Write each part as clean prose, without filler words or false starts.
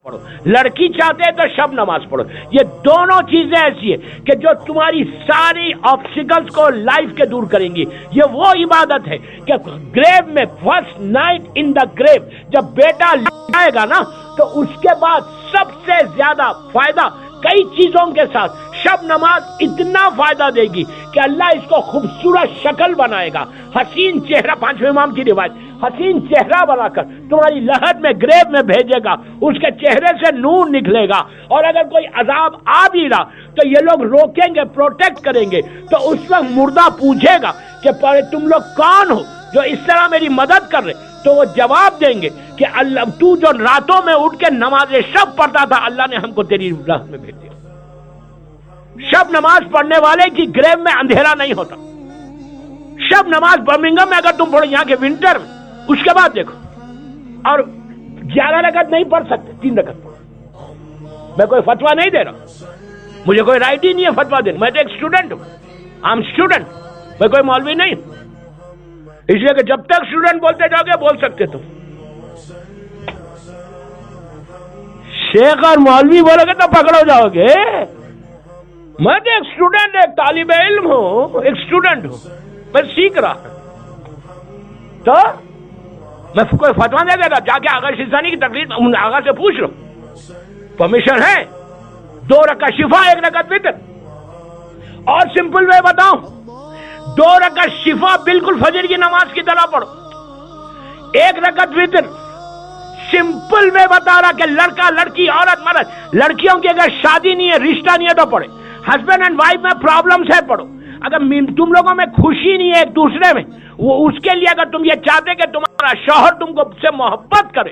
پڑھو، لڑکی چاہتے ہیں تو شب نماز پڑھو. یہ دونوں چیزیں ایسی ہیں کہ جو تمہاری ساری آبسٹیکلز کو لائف کے دور کریں گی. یہ وہ عبادت ہے کہ گریو میں فرسٹ نائٹ ان دا گریو جب بیٹا آئے گا نا تو اس کے بعد سب سے زیادہ فائدہ کئی چیزوں کے ساتھ شب نماز اتنا فائدہ دے گی کہ اللہ اس کو خوبصورت شکل بنائے گا، حسین چہرہ، پانچویں امام کی روایت، حسین چہرہ بنا کر تمہاری لحد میں گریب میں بھیجے گا، اس کے چہرے سے نور نکلے گا. اور اگر کوئی عذاب آ بھی رہا تو یہ لوگ روکیں گے، پروٹیکٹ کریں گے. تو اس وقت مردہ پوچھے گا کہ تم لوگ کون ہو جو اس طرح میری مدد کر رہے؟ تو وہ جواب دیں گے کہ اللہ تو جو راتوں میں اٹھ کے نماز شب پڑھتا تھا، اللہ نے ہم کو تیری راہ میں بھیج دیا. شب نماز پڑھنے والے کی گریو میں اندھیرا نہیں ہوتا. شب نماز برمنگم میں اگر تم پڑھو یہاں کے ونٹر میں، اس کے بعد دیکھو، اور 11 رکعت نہیں پڑھ سکتے، 3 رکعت پڑھو. میں کوئی فتویٰ نہیں دے رہا، مجھے کوئی رائٹ ہی نہیں ہے فتویٰ دینا. میں تو ایک اسٹوڈنٹ ہوں، آئی ایم اسٹوڈنٹ، میں کوئی مولوی نہیں ہوں. اس لیے کہ جب تک اسٹوڈنٹ بولتے جاؤ گے بول سکتے تم. شیخ اور مولوی بولو گے تو پکڑو جاؤ گے. میں تو ایک اسٹوڈنٹ، ایک طالب علم ہوں، ایک اسٹوڈنٹ ہوں، میں سیکھ رہا ہوں. تو میں کوئی فتویٰ نہیں دے رہا. جا کے آغا شیزانی کی تقریر آغا سے پوچھ لو، پرمیشن ہے. 2 رکعت شفا، 1 رکعت وتر. اور سمپل وے بتاؤں، 2 رکعت شفا بالکل فجر کی نماز کی طرح پڑھو، 1 رکعت وتر. سمپل وے بتا رہا کہ لڑکا لڑکی عورت مرد، لڑکیوں کی اگر شادی نہیں ہے، رشتہ نہیں ہے تو پڑھے. ہسبینڈ اینڈ وائف میں پرابلمس ہے پڑھو. اگر تم لوگوں میں خوشی نہیں ہے ایک دوسرے میں، وہ اس کے لیے اگر تم یہ چاہتے کہ تمہارا شوہر تم کو سے محبت کرے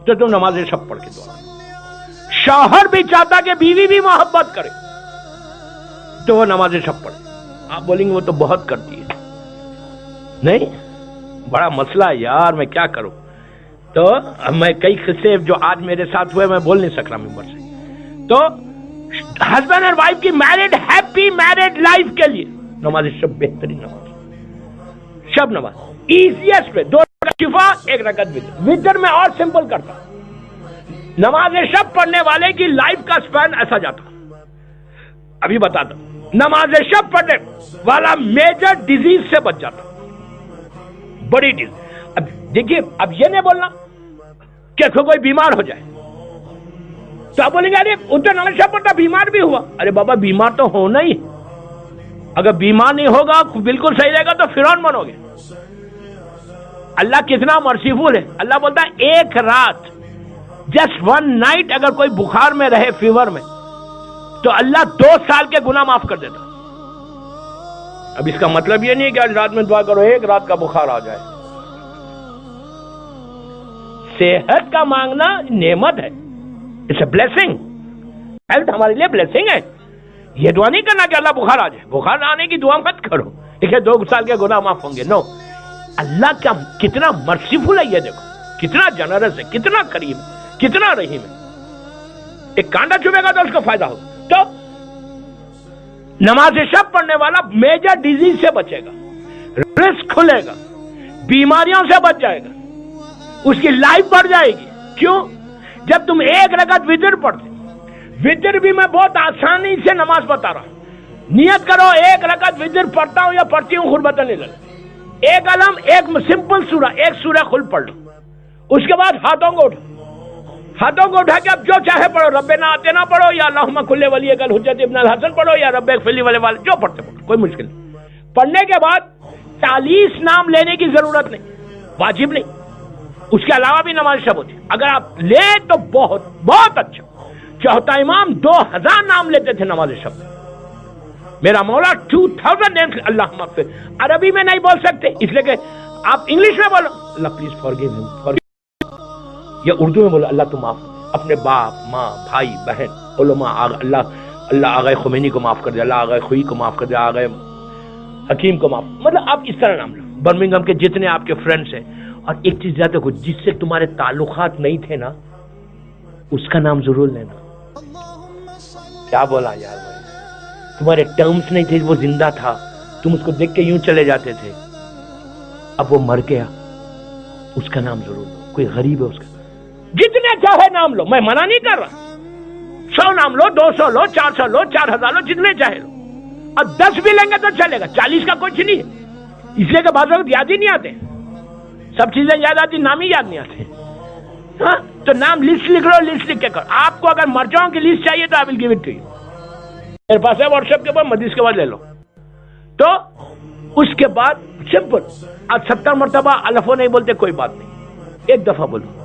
تو تم نماز شب پڑھ کے دعا. شوہر بھی چاہتا کہ بیوی بھی محبت کرے تو وہ نماز شب پڑھے. آپ بولیں گے وہ تو بہت کرتی ہے. نہیں، بڑا مسئلہ ہے یار، میں کیا کروں. تو میں کئی قصے جو آج میرے ساتھ ہوئے میں بول نہیں سک رہا ممبر سے. تو ہسبینڈ اینڈ وائف کی میرڈ ہیپی میرڈ لائف کے لیے نماز شب بہترین نماز. شب نماز ایزیسٹ پہ 2 رکعت شفا، 1 رکعت وتر. وتر میں اور سمپل کرتا. نماز شب پڑھنے والے کی لائف کا سپین ایسا جاتا. ابھی بتاتا ہوں، نماز شب پڑھنے والا میجر ڈیزیز سے بچ جاتا، بڑی ڈیزیز. اب دیکھیے، اب یہ نہیں بولنا کہ کوئی بیمار ہو جائے تو آپ بولیں گے ارے ادھر نماز شب پڑھتا بیمار بھی ہوا. ارے بابا بیمار تو ہونا ہی. اگر بیمار نہیں ہوگا بالکل صحیح رہے گا تو فرعون بنو گے. اللہ کتنا مرسیفل ہے. اللہ بولتا ہے ایک رات، جسٹ 1 نائٹ اگر کوئی بخار میں رہے، فیور میں، تو اللہ 2 سال کے گناہ معاف کر دیتا. اب اس کا مطلب یہ نہیں ہے کہ آج رات میں دعا کرو 1 رات کا بخار آ جائے. صحت کا مانگنا نعمت ہے، اٹس اے بلیسنگ. ہیلتھ ہمارے لیے بلیسنگ ہے. یہ دعا نہیں کرنا کہ اللہ بخار آ جائے. بخار آنے کی دعا مت کرو کہ 2 سال کے گناہ معاف ہوں گے. نو. اللہ کا کتنا مرسیفل ہے، یہ دیکھو کتنا جنرس ہے، کتنا کریم ہے، کتنا رحیم ہے. ایک کانٹا چبھے گا تو اس کو فائدہ ہوگا. تو نماز شب پڑھنے والا میجر ڈیزیز سے بچے گا، رزق کھلے گا، بیماریوں سے بچ جائے گا، اس کی لائف بڑھ جائے گی. کیوں؟ جب تم 1 رکعت وتر پڑھتے، وتر بھی میں بہت آسانی سے نماز بتا رہا ہوں. نیت کرو 1 رکعت وتر پڑھتا ہوں یا پڑھتی ہوں، خربتن للہ. 1 علم، 1 سمپل سورہ، 1 سورہ خل پڑھ لو. اس کے بعد ہاتھوں کو اٹھا، ہاتھوں کو اٹھا کے اب جو چاہے پڑھو. ربنا آتنا پڑھو یا اللہم کل ولی کل حجت ابن الحسن پڑھو یا رب اغفر لی والے جو پڑھتے پڑھو، کوئی مشکل نہیں. پڑھنے کے بعد 40 نام لینے کی ضرورت نہیں، واجب نہیں. اس کے علاوہ بھی نماز شب ہوتی ہے. اگر آپ لے تو بہت بہت اچھا. چوتھا امام 2000 نام لیتے تھے نماز شب. میرا مولا 2000 نیمز اللہ مغفر. عربی میں نہیں بول سکتے اس لیے کہ آپ انگلش میں بولو اللہ پلیز فارگیو ہم، یا اردو میں بولو اللہ تو معاف. اپنے باپ ماں بھائی بہن علماء، اللہ آغا خمینی کو معاف کر دے، اللہ آغا خوئی کو معاف کر دے، آغا حکیم کو معاف. مطلب آپ اس طرح نام لو. برمنگم کے جتنے آپ کے فرینڈس ہیں، اور ایک چیز یاد رکھو، جس سے تمہارے تعلقات نہیں تھے نا اس کا نام ضرور لینا. کیا بولا یار بھائی؟ تمہارے ٹرمز نہیں تھے، وہ زندہ تھا، تم اس کو دیکھ کے یوں چلے جاتے تھے، اب وہ مر گیا، اس کا نام ضرور لو. کوئی غریب ہے اس کا جتنے چاہے نام لو، میں منع نہیں کر رہا، 100 نام لو، 200 لو، 400 لو، 4000 لو، جتنے چاہے لو، اور 10 بھی لیں گے تو چلے گا، 40 کا کچھ نہیں ہے، اس لیے کہ بعض وقت یاد ہی نہیں آتے، سب چیزیں یاد آتی، نام ہی یاد نہیں آتے، ہاں تو نام لسٹ لکھ لو، لسٹ لکھ کے کرو۔ آپ کو اگر مرجعوں کی لسٹ چاہیے تو I will give it to you، میرے پاس ہے واٹس ایپ کے اوپر، مدیس کے بعد لے لو۔ تو اس کے بعد سمپل، آج 70 مرتبہ الفو نہیں بولتے، کوئی بات نہیں، ایک دفعہ بولو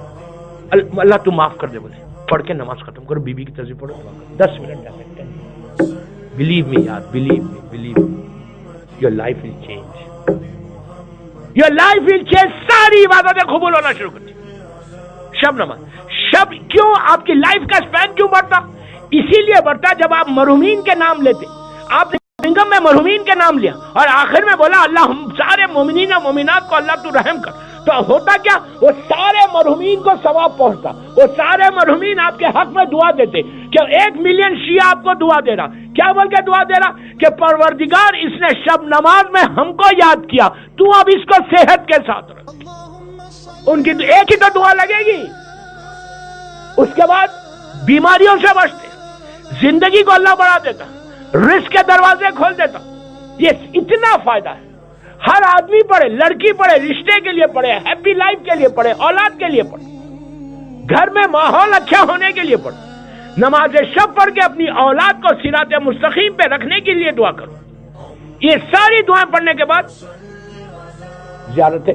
اللہ تو معاف کر دے، بولے پڑھ کے نماز ختم کرو، بی بی کی تصویر پڑھو، 10 منٹ جا سکتے ہیں۔ بلیو می یار، believe me, your life will change, your life will change, ساری عبادتیں قبول ہونا شروع کرتی۔ شب نماز، شب کیوں آپ کی لائف کا سپین کیوں بڑھتا؟ اسی لیے بڑھتا جب آپ مرحومین کے نام لیتے، آپ نے سنگم میں مرحومین کے نام لیا اور آخر میں بولا اللہ ہم سارے مومنین و مومنات کو اللہ تو رحم کر، تو ہوتا کیا؟ وہ سارے مرحومین کو ثواب پہنچتا، وہ سارے مرحومین آپ کے حق میں دعا دیتے کہ 1 ملین شیعہ آپ کو دعا دے رہا، کیا بول کے دعا دے رہا کہ پروردگار اس نے شب نماز میں ہم کو یاد کیا، تو اب اس کو صحت کے ساتھ رکھ۔ ان کی ایک ہی تو دعا لگے گی، اس کے بعد بیماریوں سے بچتے، زندگی کو اللہ بڑھا دیتا، رزق کے دروازے کھول دیتا، یہ اتنا فائدہ ہے۔ ہر آدمی پڑھے، لڑکی پڑھے، رشتے کے لیے پڑھے، ہیپی لائف کے لیے پڑھے، اولاد کے لیے پڑھے، گھر میں ماحول اچھا ہونے کے لیے پڑھے، نماز شب پڑھ کے اپنی اولاد کو صراط مستقیم پہ رکھنے کے لیے دعا کرو۔ یہ ساری دعائیں پڑھنے کے بعد زیارت،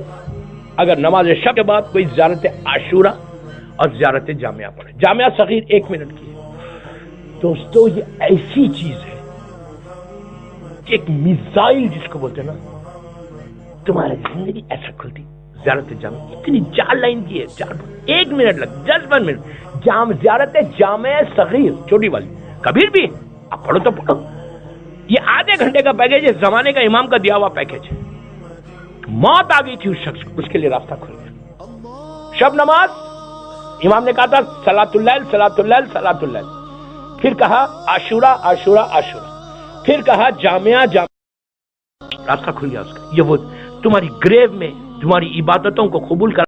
اگر نماز شب کے بعد کوئی زیارت عاشورہ اور زیارت جامعہ پڑھے، جامعہ صغیر 1 منٹ کی ہے دوستو، یہ ایسی چیز ہے کہ ایک میزائل جس کو بولتے ہیں نا، تمہاری زندگی ایسا کھلتی۔ زیارت جامعہ اتنی 4 لائن کی ہے، 1 منٹ لگ، 10 منٹ، زیارت جامعہ صغیر چھوٹی والی، کبیر بھی آپ پڑھو تو پڑھو، یہ آدھے گھنٹے کا پیکیج ہے، زمانے کا امام کا دیا ہوا پیکیج ہے۔ موت آ گئی تھی اس شخص کو، اس کے لیے راستہ کھل گیا۔ شب نماز، امام نے کہا تھا صلاۃ اللیل، صلاۃ اللیل، صلاۃ اللیل، پھر کہا عاشورہ، عاشورہ، عاشورہ، پھر کہا جامعہ، جامعہ، راستہ کھل گیا اس کا۔ یہ وہ تمہاری گریو میں تمہاری عبادتوں کو قبول کر